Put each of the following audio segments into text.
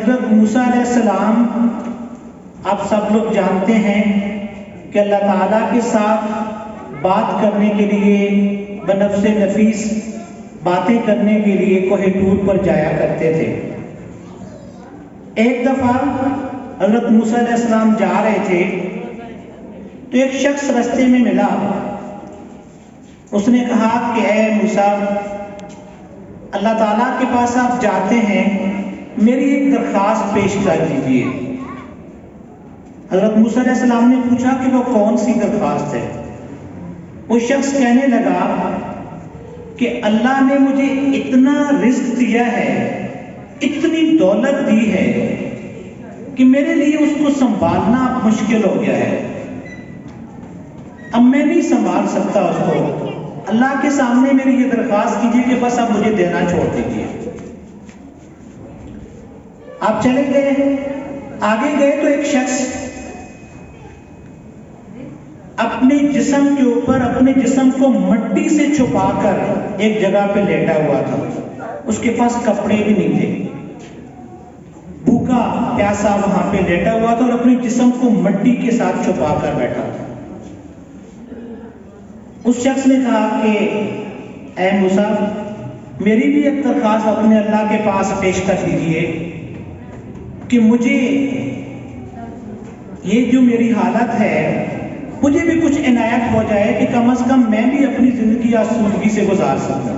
حضرت موسیٰ علیہ السلام آپ سب لوگ جانتے ہیں کہ اللہ تعالیٰ کے ساتھ بات کرنے کے لیے بنفس نفیس باتیں کرنے کے لیے کوہ طور پر جایا کرتے تھے۔ ایک دفعہ حضرت موسیٰ علیہ السلام جا رہے تھے تو ایک شخص رستے میں ملا۔ اس نے کہا کہ اے موسیٰ، اللہ تعالیٰ کے پاس آپ جاتے ہیں، میری ایک درخواست پیش کر دیجیے۔ حضرت موسیٰ علیہ السلام نے پوچھا کہ وہ کون سی درخواست ہے؟ وہ شخص کہنے لگا کہ اللہ نے مجھے اتنا رزق دیا ہے، اتنی دولت دی ہے کہ میرے لیے اس کو سنبھالنا اب مشکل ہو گیا ہے، اب میں نہیں سنبھال سکتا اس کو۔ اللہ کے سامنے میری یہ درخواست کیجیے کہ بس اب مجھے دینا چھوڑ دیجیے۔ آپ چلے گئے، آگے گئے تو ایک شخص اپنے جسم کے اوپر اپنے جسم کو مٹی سے چھپا کر ایک جگہ پہ لیٹا ہوا تھا۔ اس کے پاس کپڑے بھی نہیں تھے، بھوکا پیاسا وہاں پہ لیٹا ہوا تھا اور اپنے جسم کو مٹی کے ساتھ چھپا کر بیٹھا تھا۔ اس شخص نے کہا کہ اے موسیٰ، میری بھی ایک درخواست اپنے اللہ کے پاس پیش کر دیجیے کہ مجھے یہ جو میری حالت ہے مجھے بھی کچھ عنایت ہو جائے کہ کم از کم میں بھی اپنی زندگی آسودگی سے گزار سکتا۔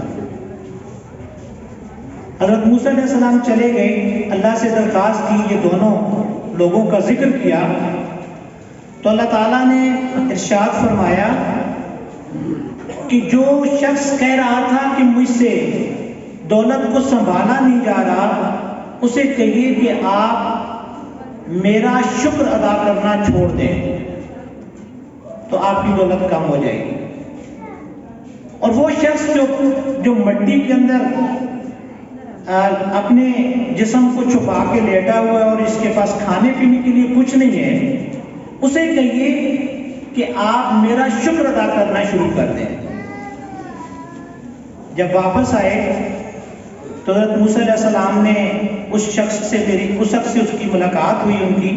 حضرت موسیٰ علیہ السلام چلے گئے، اللہ سے درخواست کی، یہ دونوں لوگوں کا ذکر کیا تو اللہ تعالیٰ نے ارشاد فرمایا کہ جو شخص کہہ رہا تھا کہ مجھ سے دولت کو سنبھالا نہیں جا رہا، اسے کہیے کہ آپ میرا شکر ادا کرنا چھوڑ دیں تو آپ کی دولت کم ہو جائے گی۔ اور وہ شخص جو مٹی کے اندر اپنے جسم کو چھپا کے لیٹا ہوا ہے اور اس کے پاس کھانے پینے کے لیے کچھ نہیں ہے، اسے کہیے کہ آپ میرا شکر ادا کرنا شروع کر دیں۔ جب واپس آئے تو حضرت موسیٰ علیہ السلام نے اس شخص سے اس کی ملاقات ہوئی، ان کی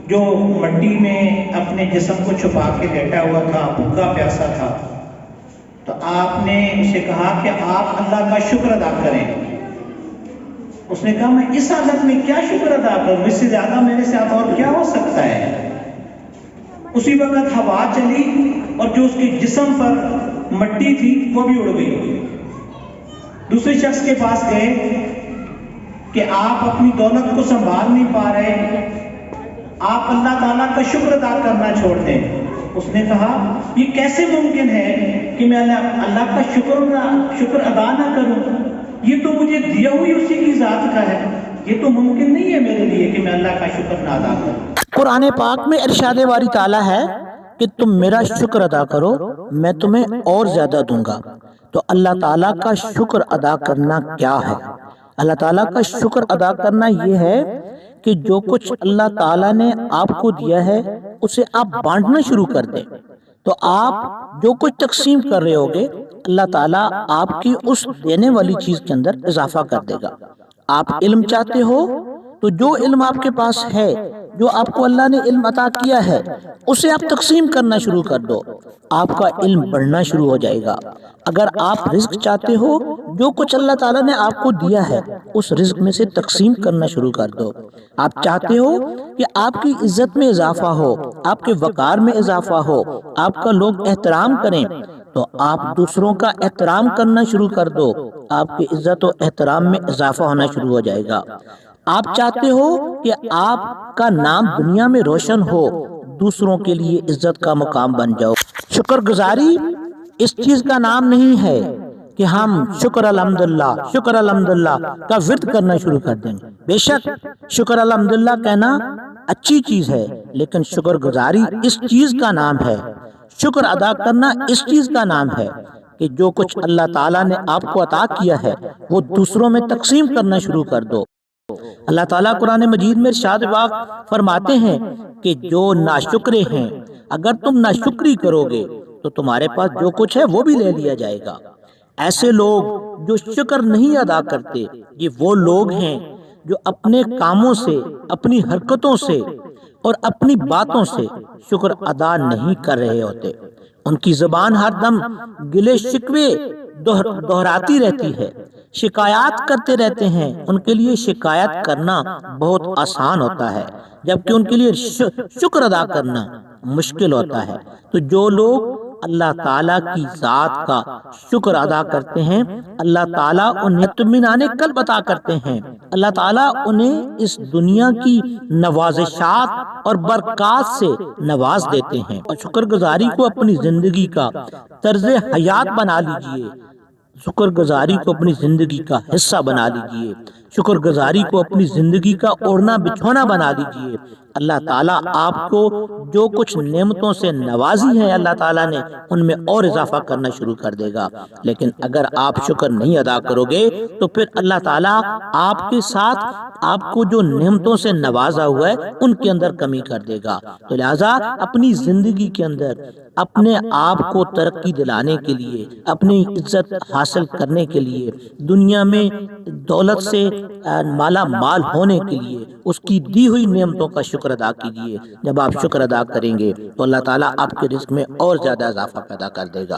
جو مٹی میں اپنے جسم کو چھپا کے لیٹا ہوا تھا، بھوکا پیاسا تھا۔ تو آپ نے اسے کہا کہ آپ اللہ کا شکر ادا کریں۔ اس نے کہا میں اس حالت میں کیا شکر ادا کروں، اس سے زیادہ میرے ساتھ اور کیا ہو سکتا ہے؟ اسی وقت ہوا چلی اور جو اس کے جسم پر مٹی تھی وہ بھی اڑ گئی۔ دوسرے شخص کے پاس گئے کہ آپ اپنی دولت کو سنبھال نہیں پا رہے، آپ اللہ تعالیٰ کا شکر ادا کرنا چھوڑ دیں۔ اس نے کہا یہ کیسے ممکن ہے کہ میں اللہ کا شکر ادا نہ کروں؟ یہ تو مجھے دیا ہوئی اسی کی ذات کا ہے، یہ تو ممکن نہیں ہے میرے لیے کہ میں اللہ کا شکر نہ ادا کروں۔ قرآن پاک میں ارشاد باری تعالیٰ ہے کہ تم میرا شکر ادا کرو، میں تمہیں اور زیادہ دوں گا۔ تو اللہ تعالیٰ کا شکر ادا کرنا کیا ہے؟ اللہ تعالیٰ کا شکر ادا کرنا یہ ہے کہ جو کچھ اللہ تعالیٰ نے آپ کو دیا ہے اسے آپ بانٹنا شروع کر دیں۔ تو آپ جو کچھ تقسیم کر رہے ہوگے، اللہ تعالیٰ آپ کی اس دینے والی چیز کے اندر اضافہ کر دے گا۔ آپ علم چاہتے ہو تو جو علم آپ کے پاس ہے، جو آپ کو اللہ نے علم عطا کیا ہے، اسے آپ تقسیم کرنا شروع کر دو، آپ کا علم بڑھنا شروع ہو جائے گا۔ اگر آپ رزق چاہتے ہو، جو کچھ اللہ تعالیٰ نے آپ کو دیا ہے اس رزق میں سے تقسیم کرنا شروع کر دو۔ آپ چاہتے ہو کہ آپ کی عزت میں اضافہ ہو، آپ کے وقار میں اضافہ ہو، آپ کا لوگ احترام کریں، تو آپ دوسروں کا احترام کرنا شروع کر دو، آپ کی عزت و احترام میں اضافہ ہونا شروع ہو جائے گا۔ آپ چاہتے ہو کہ آپ کا نام دنیا میں روشن ہو، دوسروں کے لیے عزت کا مقام بن جاؤ۔ شکر گزاری اس چیز کا نام نہیں ہے کہ ہم شکر الحمدللہ کا ورد کرنا شروع کر دیں۔ بے شک شکر الحمدللہ کہنا اچھی چیز ہے، لیکن شکر گزاری اس چیز کا نام ہے، شکر ادا کرنا اس چیز کا نام ہے کہ جو کچھ اللہ تعالیٰ نے آپ کو عطا کیا ہے وہ دوسروں میں تقسیم کرنا شروع کر دو۔ اللہ تعالیٰ قرآن مجید میں ارشاد فرماتے ہیں کہ جو ناشکرے ہیں، اگر تم ناشکری کرو گے تو تمہارے پاس جو کچھ ہے وہ بھی لے لیا جائے گا۔ ایسے لوگ جو شکر نہیں ادا کرتے، یہ وہ لوگ ہیں جو اپنے کاموں سے، اپنی حرکتوں سے اور اپنی باتوں سے شکر ادا نہیں کر رہے ہوتے۔ ان کی زبان ہر دم گلے شکوے دہراتی رہتی ہے، شکایات کرتے رہتے ہیں۔ ان کے لیے شکایت کرنا بہت آسان ہوتا ہے، جبکہ ان کے لیے شکر ادا کرنا مشکل ہوتا ہے۔ تو جو لوگ اللہ تعالیٰ کی ذات کا شکر ادا کرتے ہیں، اللہ تعالیٰ انہیں اطمینان قلب عطا کرتے ہیں، اللہ تعالیٰ انہیں اس دنیا کی نوازشات اور برکات سے نواز دیتے ہیں۔ اور شکر گزاری کو اپنی زندگی کا طرز حیات بنا لیجئے، شکر گزاری کو اپنی زندگی کا حصہ بنا لیجئے، شکر گزاری کو اپنی زندگی کا اوڑھنا بچھونا بنا لیجئے۔ اللہ تعالیٰ آپ کو جو کچھ نعمتوں سے نوازی ہیں اللہ تعالیٰ نے، ان میں اور اضافہ کرنا شروع کر دے گا۔ لیکن اگر آپ شکر نہیں ادا کرو گے تو پھر اللہ تعالیٰ آپ کے ساتھ آپ کو جو نعمتوں سے نوازا ہوا ہے ان کے اندر کمی کر دے گا۔ تو لہٰذا اپنی زندگی کے اندر اپنے آپ کو ترقی دلانے کے لیے، اپنی عزت حاصل کرنے کے لیے، دنیا میں دولت سے مالا مال ہونے کے لیے اس کی دی ہوئی نعمتوں کا شکر ادا کیجیے۔ جب آپ شکر ادا کریں گے تو اللہ تعالیٰ آپ کے رزق میں اور زیادہ اضافہ پیدا کر دے گا۔